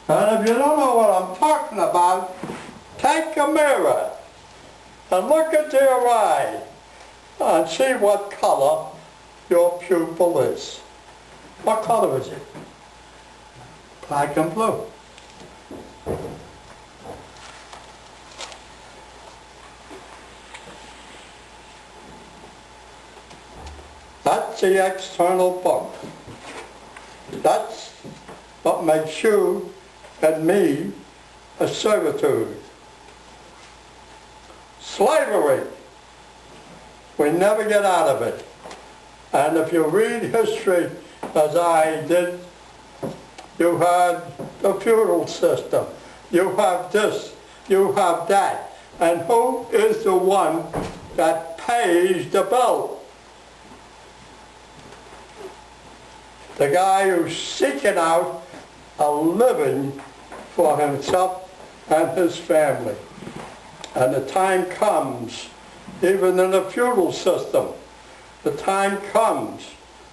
And if you don't know what I'm talking about, take a mirror and look into your eye and see what color your pupil is. What color is it? Black and blue. That's the external bump. That's what makes you and me a servitude. Slavery. We never get out of it. And if you read history, as I did, you had the feudal system. You have this, you have that. And who is the one that pays the bill? The guy who's seeking out a living for himself and his family. And the time comes, even in the feudal system, the time comes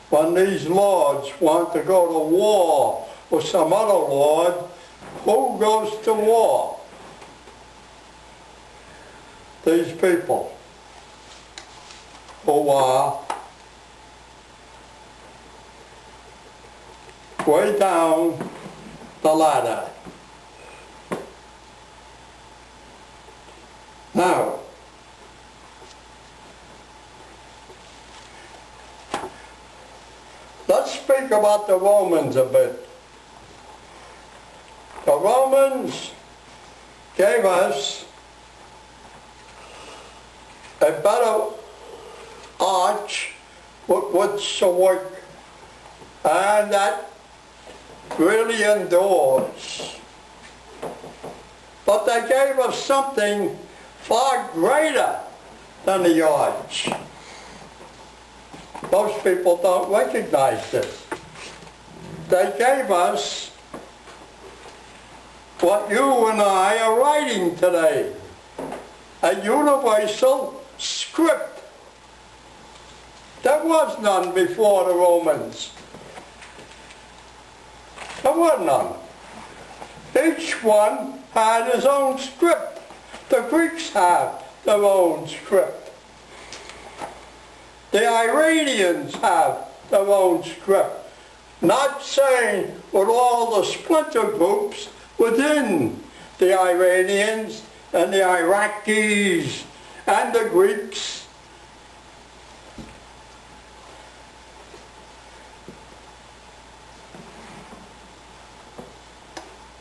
when these lords want to go to war with some other lord. Who goes to war? These people who are way down the ladder. Now, let's speak about the Romans a bit. The Romans gave us a better arch with which to work, and that really endures. But they gave us something far greater than the arch. Most people don't recognize this. They gave us what you and I are writing today, a universal script. There was none before the Romans. There was none. Each one had his own script. The Greeks have their own script. The Iranians have their own script. Not saying with all the splinter groups within the Iranians and the Iraqis and the Greeks.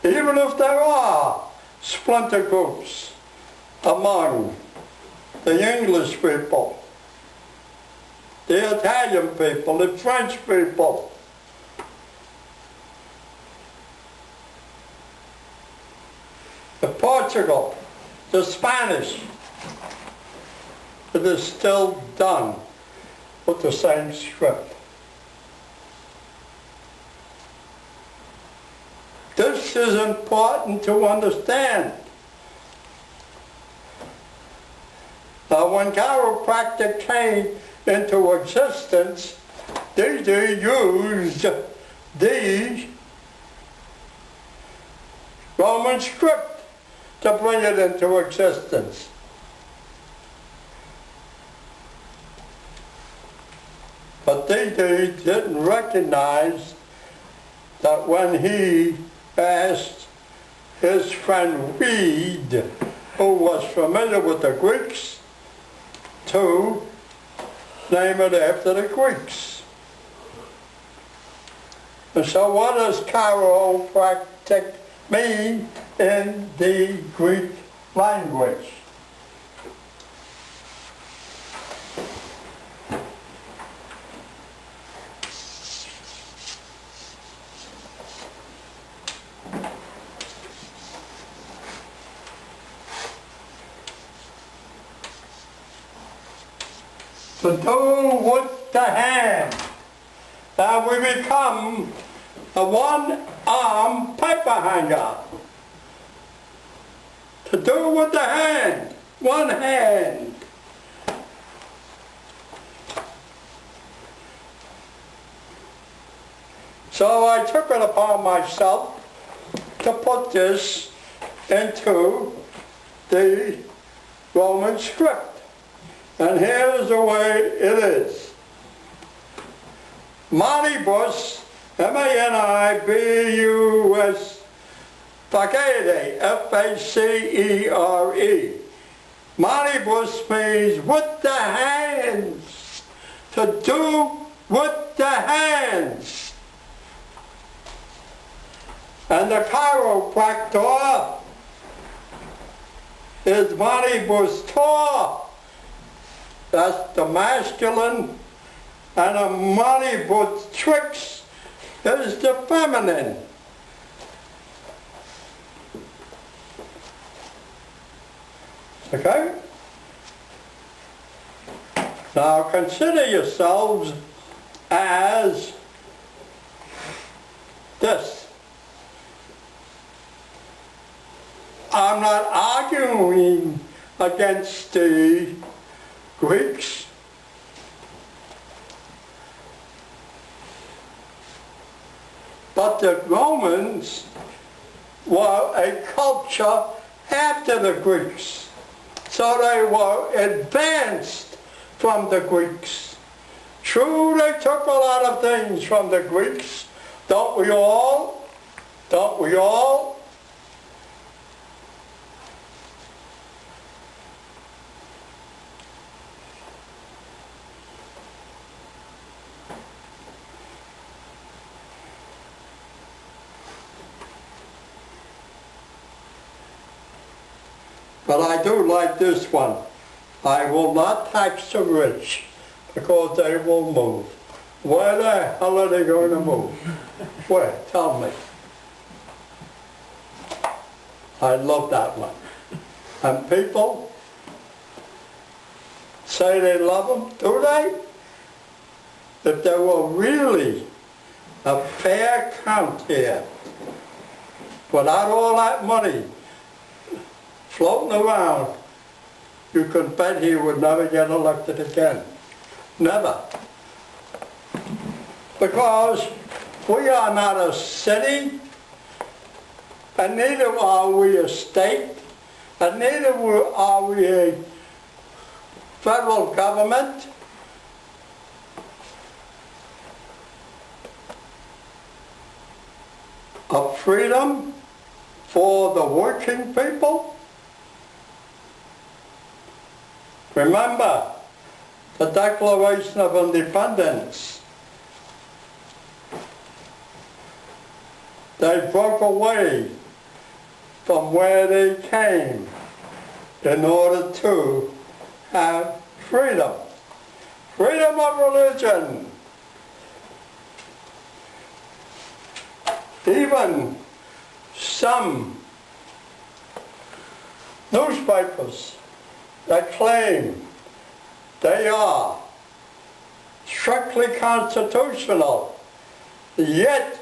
Even if there are splinter groups among the English people, the Italian people, the French people, the Portugal, the Spanish, it is still done with the same script. This is important to understand. Now, when chiropractic came into existence, they used the Roman script to bring it into existence. But they didn't recognize that when he asked his friend Reed, who was familiar with the Greeks, to name it after the Greeks. And so what does chiropractic mean in the Greek language? To do with the hand. Now we become a one-arm paper hanger. To do with the hand, one hand. So I took it upon myself to put this into the Roman script. And here's the way it is. Manibus, M-A-N-I-B-U-S, facere, F-A-C-E-R-E. Manibus means with the hands, to do with the hands. And the chiropractor is manibus tor. That's the masculine, and a manibus trix is the feminine. Okay? Now consider yourselves as this. I'm not arguing against the Greeks. But the Romans were a culture after the Greeks. So they were advanced from the Greeks. True, they took a lot of things from the Greeks. Don't we all? Don't we all? But I do like this one. I will not tax the rich because they will move. Where the hell are they going to move? Where? Tell me. I love that one. And people say they love them, do they? If there were really a fair count here, without all that money floating around, you could bet he would never get elected again. Never. Because we are not a city, and neither are we a state, and neither are we a federal government. Of freedom for the working people. Remember the Declaration of Independence. They broke away from where they came in order to have freedom. Freedom of religion. Even some newspapers that claim they are strictly constitutional, yet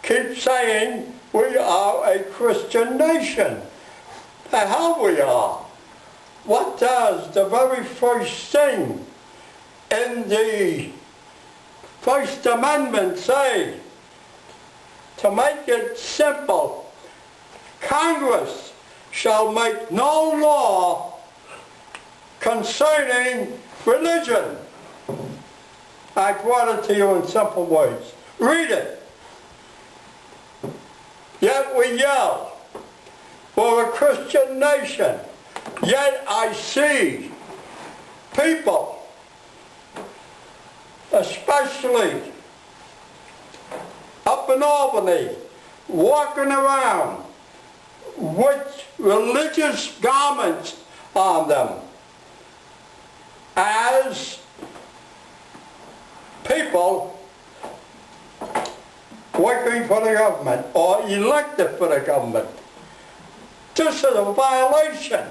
keep saying we are a Christian nation. The hell we are. What does the very first thing in the First Amendment say? To make it simple, Congress shall make no law concerning religion. I brought it to you in simple words. Read it. Yet we yell, we're a Christian nation. Yet I see people, especially up in Albany, walking around with religious garments on them as people working for the government or elected for the government. This is a violation.